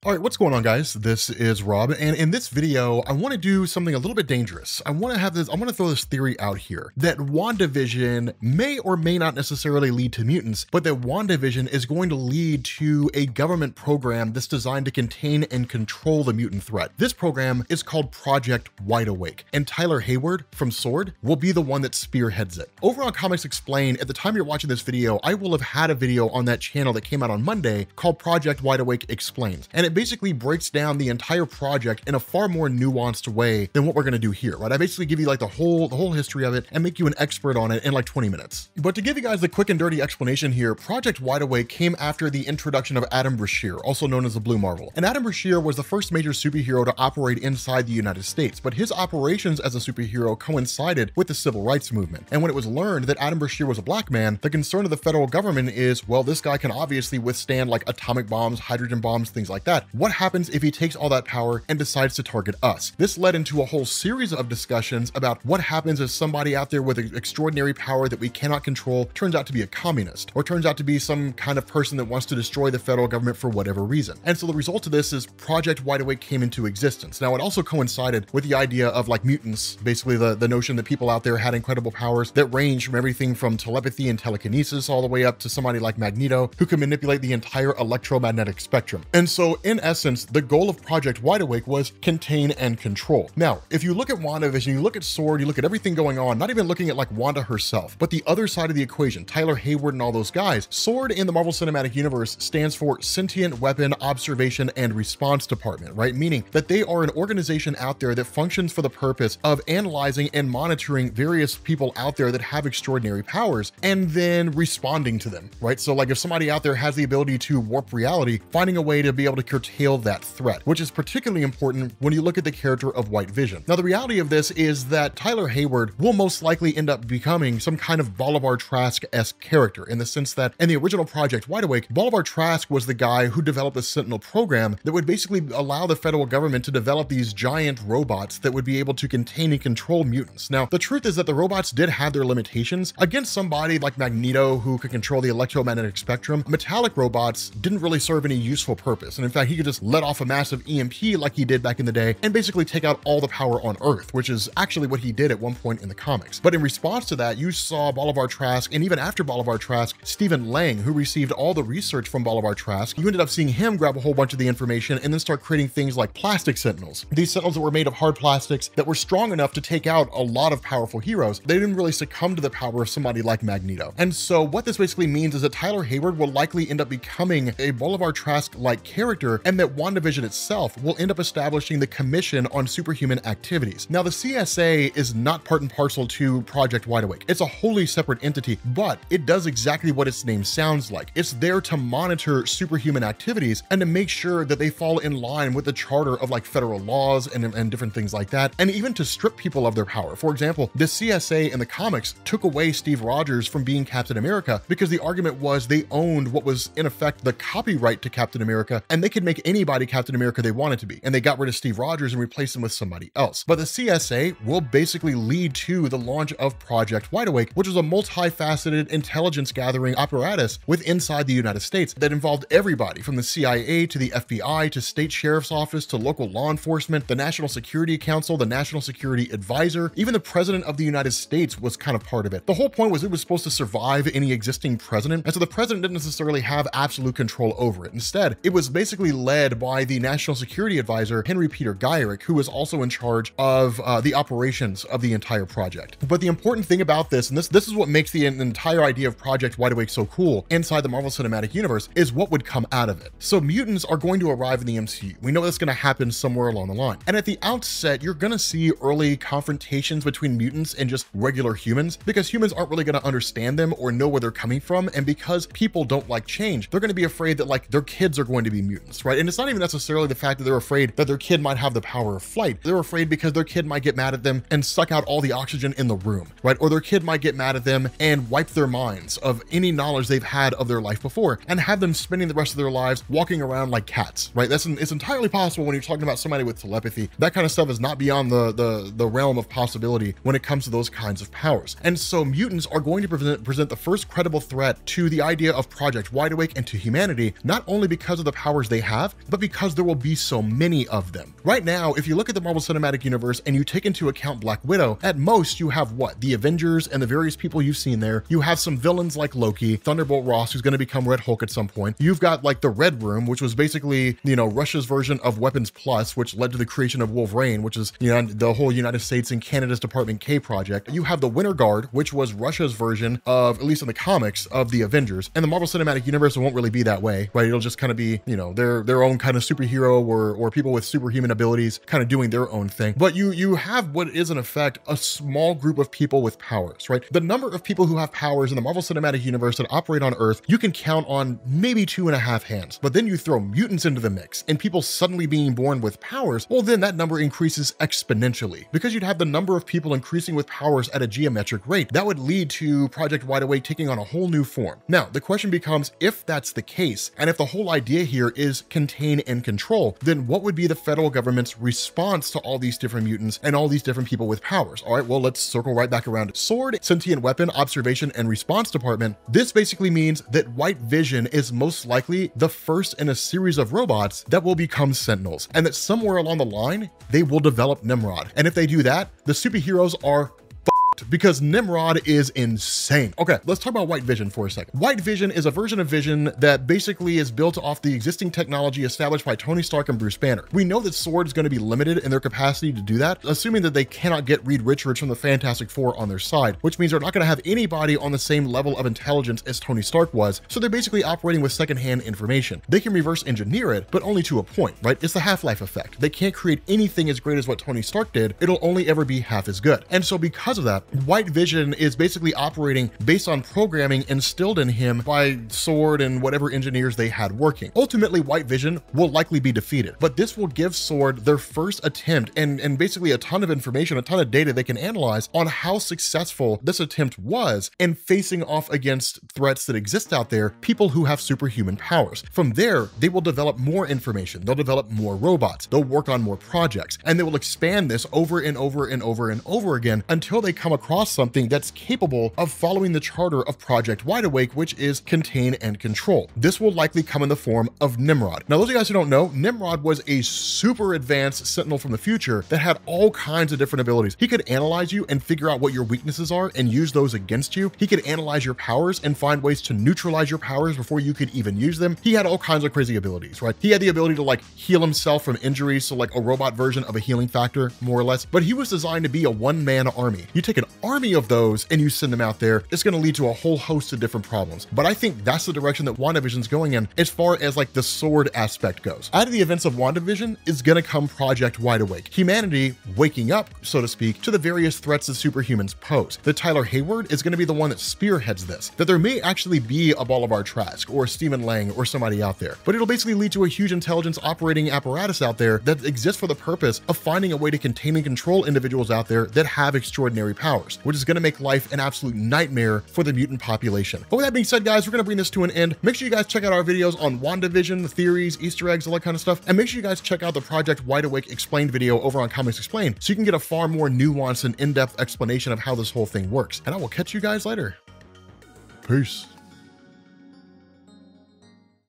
All right, what's going on, guys? This is Rob, and in this video, I want to do something a little bit dangerous. I want to throw this theory out here that WandaVision may or may not necessarily lead to mutants, but that WandaVision is going to lead to a government program that's designed to contain and control the mutant threat. This program is called Project Wideawake, and Tyler Hayward from S.W.O.R.D. will be the one that spearheads it. Over on Comics Explained, at the time you're watching this video, I will have had a video on that channel that came out on Monday called Project Wideawake Explained, and it basically breaks down the entire project in a far more nuanced way than what we're going to do here, right? I basically give you like the whole history of it and make you an expert on it in like 20 minutes. But to give you guys the quick and dirty explanation here, Project Wideawake came after the introduction of Adam Brashear, also known as the Blue Marvel. And Adam Brashear was the first major superhero to operate inside the United States, but his operations as a superhero coincided with the civil rights movement. And when it was learned that Adam Brashear was a black man, the concern of the federal government is, well, this guy can obviously withstand like atomic bombs, hydrogen bombs, things like that. What happens if he takes all that power and decides to target us? This led into a whole series of discussions about what happens if somebody out there with extraordinary power that we cannot control turns out to be a communist, or turns out to be some kind of person that wants to destroy the federal government for whatever reason. And so the result of this is Project Wideawake came into existence. Now, it also coincided with the idea of like mutants, basically the notion that people out there had incredible powers that range from everything from telepathy and telekinesis all the way up to somebody like Magneto, who can manipulate the entire electromagnetic spectrum. And so in essence, the goal of Project Wideawake was contain and control. Now, if you look at WandaVision, you look at S.W.O.R.D., you look at everything going on, not even looking at like Wanda herself, but the other side of the equation, Tyler Hayward and all those guys, S.W.O.R.D. in the Marvel Cinematic Universe stands for Sentient Weapon Observation and Response Department, right? Meaning that they are an organization out there that functions for the purpose of analyzing and monitoring various people out there that have extraordinary powers and then responding to them, right? So like if somebody out there has the ability to warp reality, finding a way to be able to curtail that threat, which is particularly important when you look at the character of White Vision. Now, the reality of this is that Tyler Hayward will most likely end up becoming some kind of Bolivar Trask-esque character, in the sense that in the original Project Wideawake, Bolivar Trask was the guy who developed the Sentinel Program that would basically allow the federal government to develop these giant robots that would be able to contain and control mutants. Now, the truth is that the robots did have their limitations. Against somebody like Magneto, who could control the electromagnetic spectrum, metallic robots didn't really serve any useful purpose. And in fact, he could just let off a massive EMP like he did back in the day and basically take out all the power on Earth, which is actually what he did at one point in the comics. But in response to that, you saw Bolivar Trask, and even after Bolivar Trask, Stephen Lang, who received all the research from Bolivar Trask, you ended up seeing him grab a whole bunch of the information and then start creating things like plastic sentinels. These sentinels that were made of hard plastics that were strong enough to take out a lot of powerful heroes. They didn't really succumb to the power of somebody like Magneto. And so what this basically means is that Tyler Hayward will likely end up becoming a Bolivar Trask-like character, and that WandaVision itself will end up establishing the Commission on Superhuman Activities. Now, the CSA is not part and parcel to Project Wideawake. It's a wholly separate entity, but it does exactly what its name sounds like. It's there to monitor superhuman activities and to make sure that they fall in line with the charter of like federal laws and different things like that, and even to strip people of their power. For example, the CSA in the comics took away Steve Rogers from being Captain America because the argument was they owned what was in effect the copyright to Captain America, and they could make anybody Captain America they wanted to be. And they got rid of Steve Rogers and replaced him with somebody else. But the CSA will basically lead to the launch of Project Wideawake, which is a multifaceted intelligence gathering apparatus with inside the United States that involved everybody from the CIA to the FBI to state sheriff's office to local law enforcement, the National Security Council, the National Security Advisor, even the President of the United States was kind of part of it. The whole point was it was supposed to survive any existing president, and so the president didn't necessarily have absolute control over it. Instead, it was basically led by the National Security Advisor, Henry Peter Geyrick, who was also in charge of the operations of the entire project. But the important thing about this, and this is what makes the entire idea of Project Wideawake so cool inside the Marvel Cinematic Universe, is what would come out of it. So mutants are going to arrive in the MCU. We know that's going to happen somewhere along the line. And at the outset, you're going to see early confrontations between mutants and just regular humans, because humans aren't really going to understand them or know where they're coming from. And because people don't like change, they're going to be afraid that like their kids are going to be mutants, right? And it's not even necessarily the fact that they're afraid that their kid might have the power of flight. They're afraid because their kid might get mad at them and suck out all the oxygen in the room, right? Or their kid might get mad at them and wipe their minds of any knowledge they've had of their life before and have them spending the rest of their lives walking around like cats, right? It's entirely possible when you're talking about somebody with telepathy. That kind of stuff is not beyond the realm of possibility when it comes to those kinds of powers. And so mutants are going to present the first credible threat to the idea of Project Wideawake and to humanity, not only because of the powers they have, have, but because there will be so many of them. Right now, if you look at the Marvel Cinematic Universe and you take into account Black Widow, at most you have what? The Avengers and the various people you've seen there. You have some villains like Loki, Thunderbolt Ross, who's going to become Red Hulk at some point. You've got like the Red Room, which was basically, you know, Russia's version of Weapons Plus, which led to the creation of Wolverine, which is, you know, the whole United States and Canada's Department K project. You have the Winter Guard, which was Russia's version of, at least in the comics, of the Avengers. And the Marvel Cinematic Universe won't really be that way, right? It'll just kind of be, you know, their own kind of superhero or people with superhuman abilities kind of doing their own thing. But you have what is in effect a small group of people with powers, right? The number of people who have powers in the Marvel Cinematic Universe that operate on Earth, you can count on maybe 2.5 hands. But then you throw mutants into the mix and people suddenly being born with powers, well, then that number increases exponentially because you'd have the number of people increasing with powers at a geometric rate. That would lead to Project Wideawake taking on a whole new form. Now, the question becomes, if that's the case, and if the whole idea here is contain and control, then what would be the federal government's response to all these different mutants and all these different people with powers? All right, well, let's circle right back around. Sword, Sentient Weapon, Observation, and Response Department. This basically means that White Vision is most likely the first in a series of robots that will become Sentinels, and that somewhere along the line, they will develop Nimrod. And if they do that, the superheroes are because Nimrod is insane. Okay, let's talk about White Vision for a second. White Vision is a version of Vision that basically is built off the existing technology established by Tony Stark and Bruce Banner. We know that Sword is going to be limited in their capacity to do that, assuming that they cannot get Reed Richards from the Fantastic Four on their side, which means they're not going to have anybody on the same level of intelligence as Tony Stark was, so they're basically operating with secondhand information. They can reverse engineer it, but only to a point, right? It's the Half-Life effect. They can't create anything as great as what Tony Stark did. It'll only ever be half as good. And so because of that, White Vision is basically operating based on programming instilled in him by Sword and whatever engineers they had working. Ultimately, White Vision will likely be defeated, but this will give Sword their first attempt and basically a ton of information, a ton of data they can analyze on how successful this attempt was in facing off against threats that exist out there, people who have superhuman powers. From there, they will develop more information. They'll develop more robots. They'll work on more projects, and they will expand this over and over and over and over again until they come across something that's capable of following the charter of Project Wideawake, which is contain and control. This will likely come in the form of Nimrod. Now, those of you guys who don't know, Nimrod was a super advanced Sentinel from the future that had all kinds of different abilities. He could analyze you and figure out what your weaknesses are and use those against you. He could analyze your powers and find ways to neutralize your powers before you could even use them. He had all kinds of crazy abilities, right? He had the ability to like heal himself from injuries, so like a robot version of a healing factor, more or less, but he was designed to be a one-man army. You take an army of those and you send them out there, it's going to lead to a whole host of different problems. But I think that's the direction that WandaVision's going in as far as like the Sword aspect goes. Out of the events of WandaVision is going to come Project Wideawake. Humanity waking up, so to speak, to the various threats that superhumans pose. That Tyler Hayward is going to be the one that spearheads this. That there may actually be a Bolivar Trask or Stephen Lang or somebody out there, but it'll basically lead to a huge intelligence operating apparatus out there that exists for the purpose of finding a way to contain and control individuals out there that have extraordinary powers, which is going to make life an absolute nightmare for the mutant population. But with that being said, guys, we're going to bring this to an end. Make sure you guys check out our videos on WandaVision, the theories, Easter eggs, all that kind of stuff. And make sure you guys check out the Project Wideawake Explained video over on Comics Explained so you can get a far more nuanced and in-depth explanation of how this whole thing works. And I will catch you guys later. Peace.